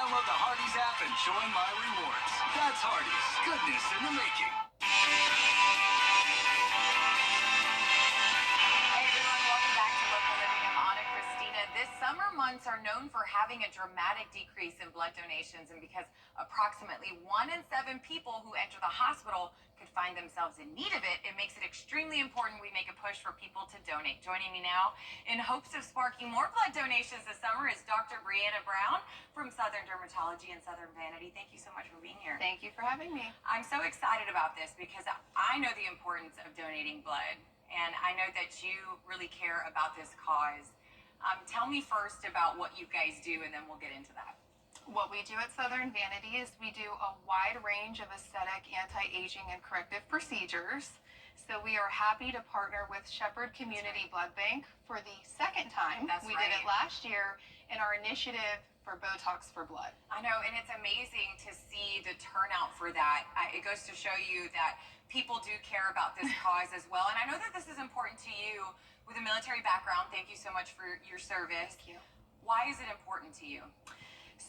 Download the Hardee's app and join My Rewards. That's Hardee's. Goodness in the making. This summer months are known for having a dramatic decrease in blood donations, and because approximately 1 in 7 people who enter the hospital could find themselves in need of it, it makes it extremely important we make a push for people to donate. Joining me now in hopes of sparking more blood donations this summer is Dr. Brianna Brown from Southern Dermatology and Southern Vanity. Thank you so much for being here. Thank you for having me. I'm so excited about this because I know the importance of donating blood, and I know that you really care about this cause. Tell me first about what you guys do, and then we'll get into that. What we do at Southern Vanity is we do a wide range of aesthetic, anti-aging, and corrective procedures. So we are happy to partner with Shepherd Community Blood Bank for the second time. We did it last year in our initiative for Botox for Blood. I know, and it's amazing to see the turnout for that. It goes to show you that people do care about this cause as well. And I know that this is important to you with a military background. Thank you so much for your service. Thank you. Why is it important to you?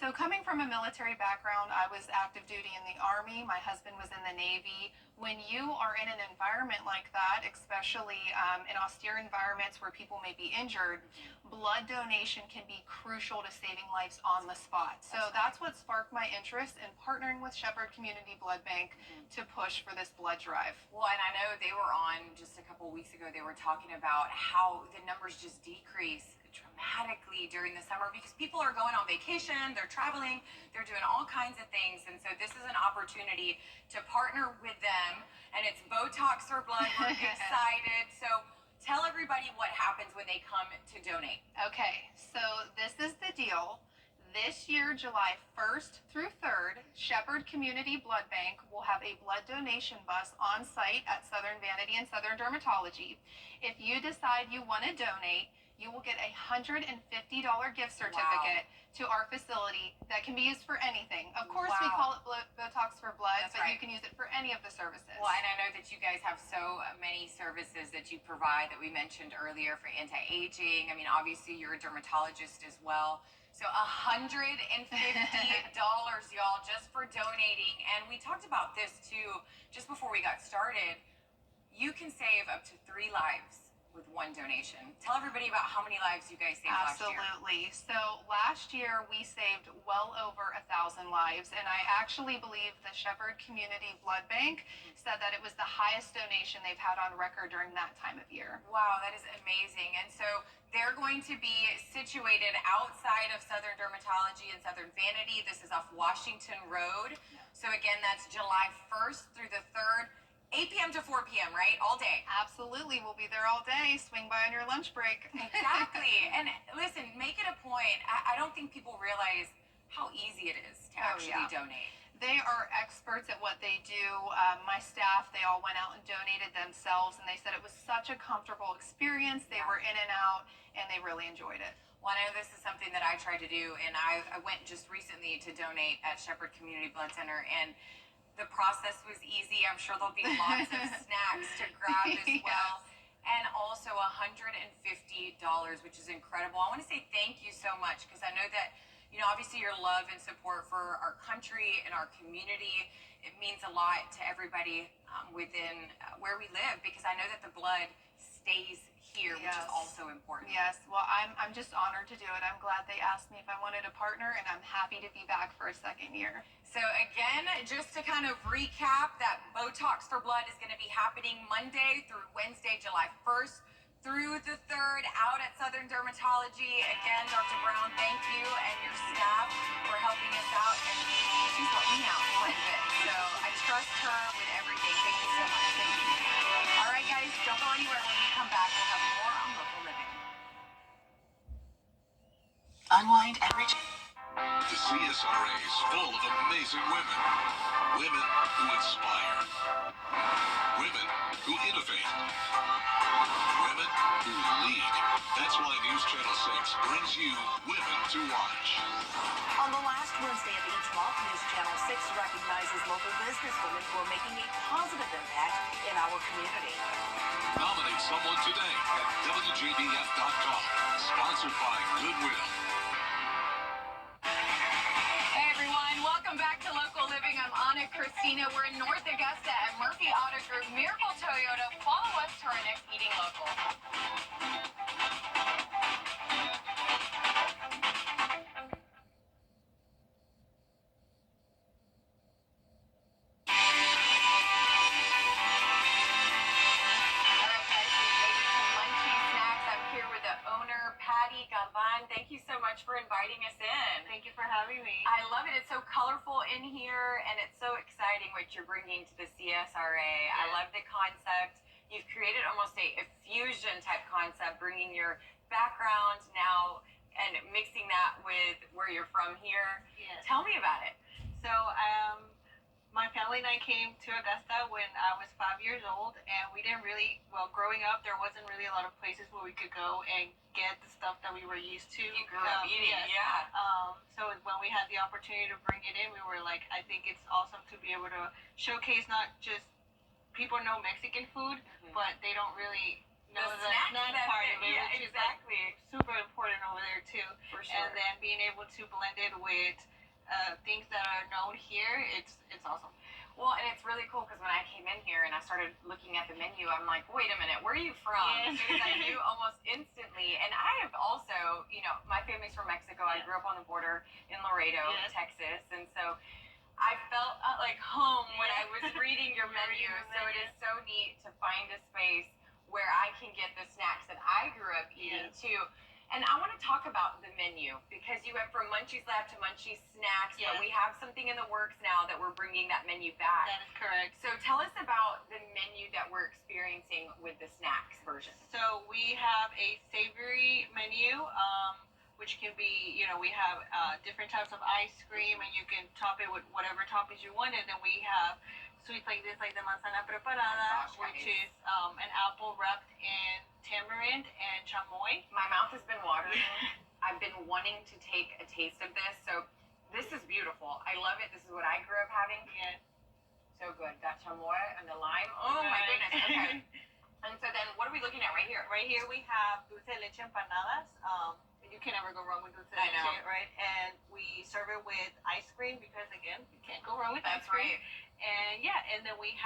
So coming from a military background, I was active duty in the Army. My husband was in the Navy. When you are in an environment like that, especially in austere environments where people may be injured, blood donation can be crucial to saving lives on the spot. So that's what sparked my interest in partnering with Shepherd Community Blood Bank to push for this blood drive. Well, and I know they were on just a couple weeks ago, they were talking about how the numbers just decrease dramatically during the summer because people are going on vacation, they're traveling, they're doing all kinds of things. And so this is an opportunity to partner with them, and it's Botox for Blood. We're excited. So tell everybody what happens when they come to donate. Okay, so this is the deal. This year, July 1st through 3rd, Shepherd Community Blood Bank will have a blood donation bus on site at Southern Vanity and Southern Dermatology. If you decide you want to donate, you will get a $150 gift certificate to our facility that can be used for anything. Of course, we call it Botox for Blood, but you can use it for any of the services. Well, and I know that you guys have so many services that you provide that we mentioned earlier for anti-aging. I mean, obviously, you're a dermatologist as well. So $150, y'all, just for donating. And we talked about this, too, just before we got started. You can save up to 3 lives with 1 donation. Tell everybody about how many lives you guys saved last year. Absolutely. So last year we saved well over 1,000 lives, and I actually believe the Shepherd Community Blood Bank said that it was the highest donation they've had on record during that time of year. Wow, that is amazing. And so they're going to be situated outside of Southern Dermatology and Southern Vanity. This is off Washington Road. So again, that's July 1st through the 3rd. 8 p.m. to 4 p.m., right? All day. Absolutely. We'll be there all day. Swing by on your lunch break. Exactly. And listen, make it a point. I don't think people realize how easy it is to actually donate. They are experts at what they do. My staff, they all went out and donated themselves, and they said it was such a comfortable experience. They were in and out, and they really enjoyed it. Well, I know this is something that I tried to do, and I went just recently to donate at Shepherd Community Blood Center, and the process was easy. I'm sure there'll be lots of snacks to grab as well. And also $150, which is incredible. I want to say thank you so much because I know that, you know, obviously your love and support for our country and our community, it means a lot to everybody within where we live, because I know that the blood stays here, which is also important. Yes, well, I'm just honored to do it. I'm glad they asked me if I wanted to partner, and I'm happy to be back for a second year. So again, just to kind of recap, that Botox for Blood is going to be happening Monday through Wednesday, July 1st through the 3rd out at Southern Dermatology. Again, Dr. Brown, thank you and your staff for helping us out, and she's helped me out quite a bit. So I trust her with everything. Thank you so much. Thank you. All right, guys, don't go anywhere. When we come back, we'll have more on local living. Unwind and reach. The CSRA is full of amazing women. Women who inspire. Women who innovate. Women who lead. That's why News Channel 6 brings you Women to Watch. On the last Wednesday of each month, News Channel 6 recognizes local businesswomen who are making a positive impact in our community. Nominate someone today at WJBF.com. Sponsored by Goodwill. Hey with Christina. We're in North Augusta at Murphy Auto Group, Miracle Toyota. Follow us to our next Eating Local. Thank you so much for inviting us in. Thank you for having me. I love it. It's so colorful in here, and it's so exciting what you're bringing to the CSRA. I love the concept. You've created almost a fusion type concept, bringing your background now and mixing that with where you're from here. Yes. Tell me about it. So, my family and I came to Augusta when I was 5 years old, and we didn't really, well, growing up, there wasn't really a lot of places where we could go and get the stuff that we were used to. You grew up eating, yes. yeah. So when we had the opportunity to bring it in, we were like, I think it's awesome to be able to showcase not just people know Mexican food, but they don't really know the snack part of it, which exactly. is like super important over there too. For sure. And then being able to blend it with things that are known here, it's awesome. Well, and it's really cool because when I came in here and I started looking at the menu, I'm like, wait a minute, where are you from? Yes. Because I knew almost instantly. And I have also, you know, my family's from Mexico. I grew up on the border in Laredo, Texas. And so I felt like home when I was reading your menu. So it is so neat to find a space where I can get the snacks that I grew up eating too. And I want to talk about the menu because you went from Munchies Lab to Munchies Snacks, but we have something in the works now that we're bringing that menu back. That is correct. So tell us about the menu that we're experiencing with the snacks version. So we have a savory menu, which can be, you know, we have different types of ice cream, and you can top it with whatever toppings you want. And then we have sweets like this, like the manzana preparada, which is an apple wrapped in tamarind and chamoy. My mouth has been watering. I've been wanting to take a taste of this. So this is beautiful. I love it. This is what I grew up having. Yeah. So good. That chamoy and the lime. Oh my goodness. Okay. And so then what are we looking at right here? Right here we have dulce de leche empanadas. You can never go wrong with dulce de leche, right? And we serve it with ice cream because, again, you can't go wrong with ice cream. Right. And then we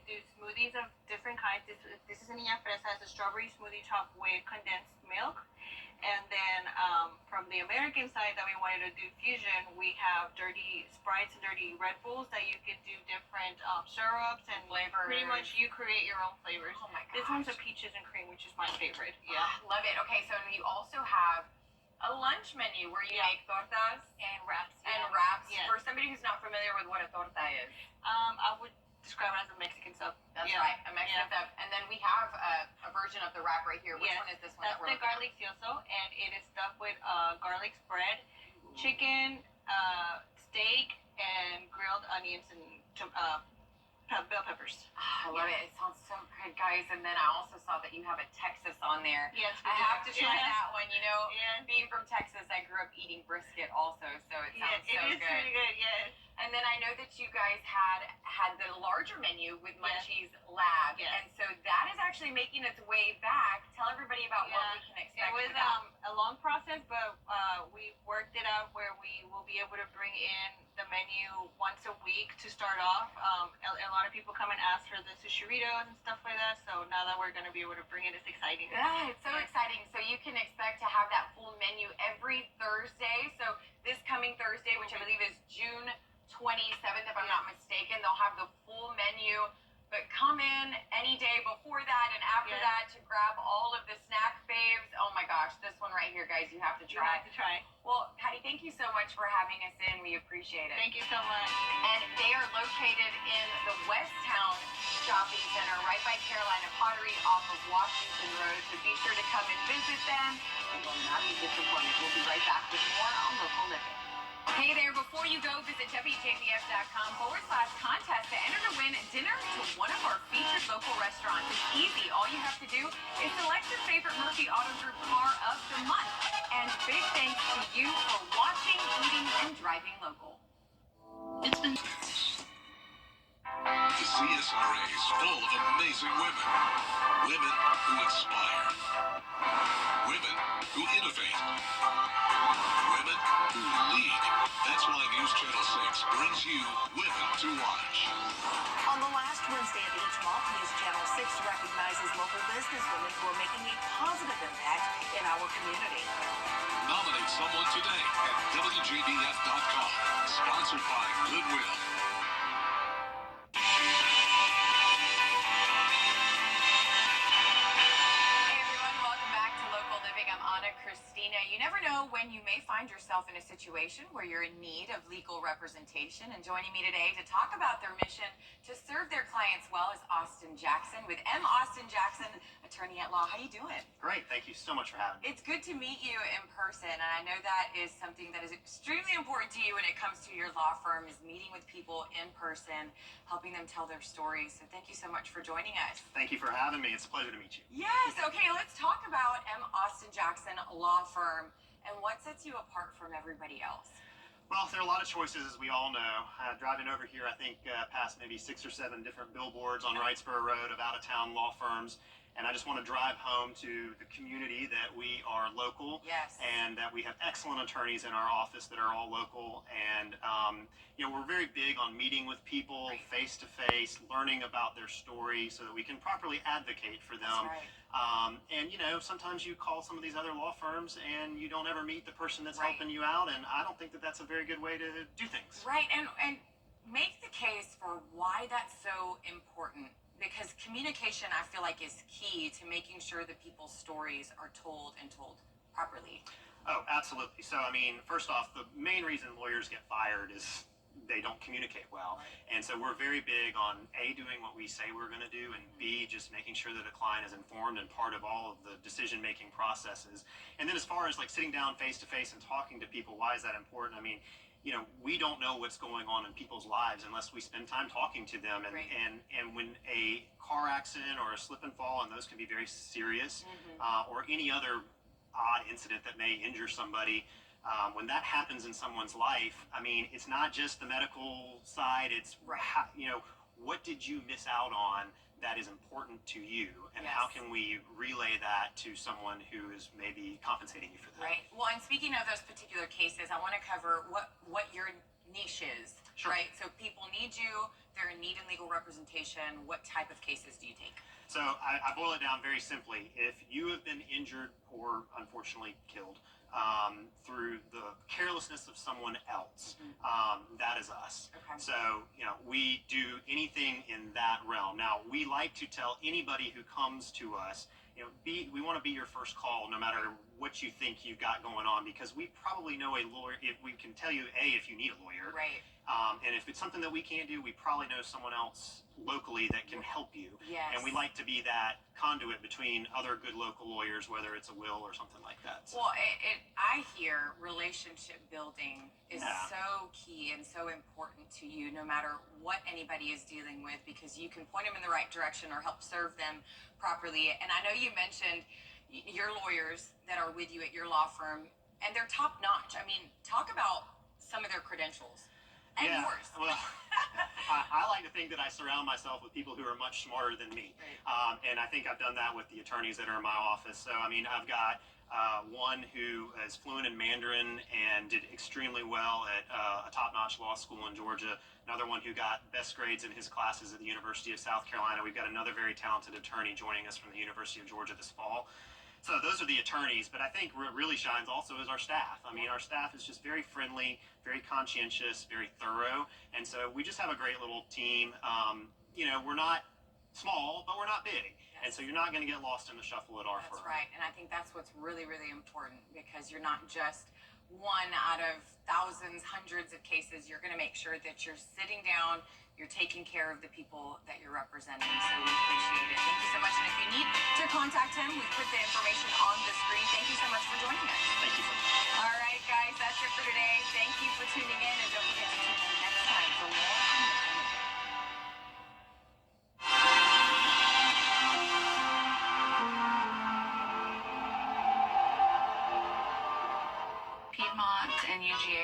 do smoothies of different kinds. This is a niña fresa, it's a strawberry smoothie topped with condensed milk. And then from the American side that we wanted to do fusion, we have dirty Sprites and dirty Red Bulls that you can do different syrups and flavors. Pretty much you create your own flavors. Oh my gosh. This one's a peaches and cream, which is my favorite. Yeah. Love it. Okay, so you also have a lunch menu where you make tortas and wraps. And wraps. Yes. For somebody who's not familiar with what a torta is. I would describe it as a Mexican sub. That's right, a Mexican sub. And then we have a version of the wrap right here. Which one is this one? That's the garlic cioso, and it is stuffed with garlic spread, chicken, steak, and grilled onions and bell peppers. I love it. It sounds so good, guys. And then I also saw that you have a Texas on there. Yes, I have to try that one. You know, being from Texas, I grew up eating brisket also, so it sounds so good. It is pretty good, yes. And then I know that you guys had the larger menu with Munchies Lab, and so that is actually making its way back. Tell everybody about what we can expect. It was a long process, but we worked it out where we will be able to bring in the menu once a week to start off. A lot of people come and ask for the sushiritos and stuff like that, so now that we're going to be able to bring it, it's exciting. Yeah, it's so exciting. So you can expect to have that full menu every Thursday. So this coming Thursday, which I believe is June 27th, if I'm not mistaken, they'll have the full menu. But come in any day before that and after that to grab all of the snack faves. Oh my gosh, this one right here, guys, you have to try. You have to try. Well, Patty, thank you so much for having us in. We appreciate it. Thank you so much. And they are located in the Westtown Shopping Center, right by Carolina Pottery off of Washington Road. So be sure to come and visit them. You will not be disappointed. We'll be right back with more on Local Living. Hey there, before you go, visit WJBF.com/contest to enter to win dinner to one of our featured local restaurants. It's easy. All you have to do is select your favorite Murphy Auto Group car of the month. And big thanks to you for watching, eating, and driving local. The CSRA is full of amazing women. Women who inspire. Women who innovate. Women who lead. That's why News Channel 6 brings you Women to Watch. On the last Wednesday of each month, News Channel 6 recognizes local businesswomen who are making a positive impact in our community. Nominate someone today at WJBF.com. Sponsored by Goodwill. Hey everyone, welcome back to Local Living. I'm Christina. You never know when you may find yourself in a situation where you're in need of legal representation. And joining me today to talk about their mission to serve their clients well is Austin Jackson with M. Austin Jackson, attorney at law. How you doing? Great. Thank you so much for having me. It's good to meet you in person, and I know that is something that is extremely important to you when it comes to your law firm, is meeting with people in person, helping them tell their stories. So thank you so much for joining us. Thank you for having me. It's a pleasure to meet you. Yes. Okay, let's talk about M. Austin Jackson Law Firm and what sets you apart from everybody else. Well, there are a lot of choices, as we all know. Driving over here, I think past maybe 6 or 7 different billboards on Wrightsboro Road of out-of-town law firms. And I just want to drive home to the community that we are local. Yes. And that we have excellent attorneys in our office that are all local. And, we're very big on meeting with people face to face, learning about their story so that we can properly advocate for them. That's right. Sometimes you call some of these other law firms and you don't ever meet the person that's Right. helping you out. And I don't think that that's a very good way to do things. Right, and make the case for why that's so important. Because communication, I feel like, is key to making sure that people's stories are told and told properly. Oh, absolutely. So, first off, the main reason lawyers get fired is they don't communicate well. And so we're very big on A, doing what we say we're going to do, and B, just making sure that a client is informed and part of all of the decision-making processes. And then as far as like sitting down face to face and talking to people, why is that important? We don't know what's going on in people's lives unless we spend time talking to them. And, Right. and when a car accident or a slip and fall, and those can be very serious, or any other odd incident that may injure somebody, when that happens in someone's life, it's not just the medical side. It's Right. What did you miss out on that is important to you, and how Yes. can we relay that to someone who is maybe compensating you for that? Right. Well, and speaking of those particular cases, I want to cover what your niche is. Sure. Right. So people need you. They're in need of legal representation. What type of cases do you take? So I boil it down very simply. If you have been injured or unfortunately killed through the carelessness of someone else, that is us. Okay. So, we do anything in that realm. Now, we like to tell anybody who comes to us, we want to be your first call no matter what you think you've got going on, because we probably know a lawyer. If we can tell you, if you need a lawyer. Right. And if it's something that we can't do, we probably know someone else locally that can help you. Yes. And we like to be that conduit between other good local lawyers, whether it's a will or something like that. So, Well, I hear relationship building is Yeah. so key and so important to you, no matter what anybody is dealing with, because you can point them in the right direction or help serve them properly. And I know you mentioned your lawyers that are with you at your law firm, and they're top notch. Talk about some of their credentials and yeah. yours. Well, I like to think that I surround myself with people who are much smarter than me. Right. And I think I've done that with the attorneys that are in my office. So, I've got one who is fluent in Mandarin and did extremely well at a top-notch law school in Georgia. Another one who got best grades in his classes at the University of South Carolina. We've got another very talented attorney joining us from the University of Georgia this fall. So those are the attorneys, but I think what really shines also is our staff. Our staff is just very friendly, very conscientious, very thorough, and so we just have a great little team. We're not small, but we're not big, and so you're not going to get lost in the shuffle at our That's firm. right. And I think that's what's really, really important, because you're not just one out of thousands, hundreds of cases. You're going to make sure that you're sitting down, you're taking care of the people that you're representing. So we appreciate it. Thank you so much. And if you need to contact him, we put the information on the screen. Thank you so much for joining us. Thank you so much. All right, guys, that's it for today. Thank you for tuning in, and don't forget to tune in next time for more on the Piedmont and UGA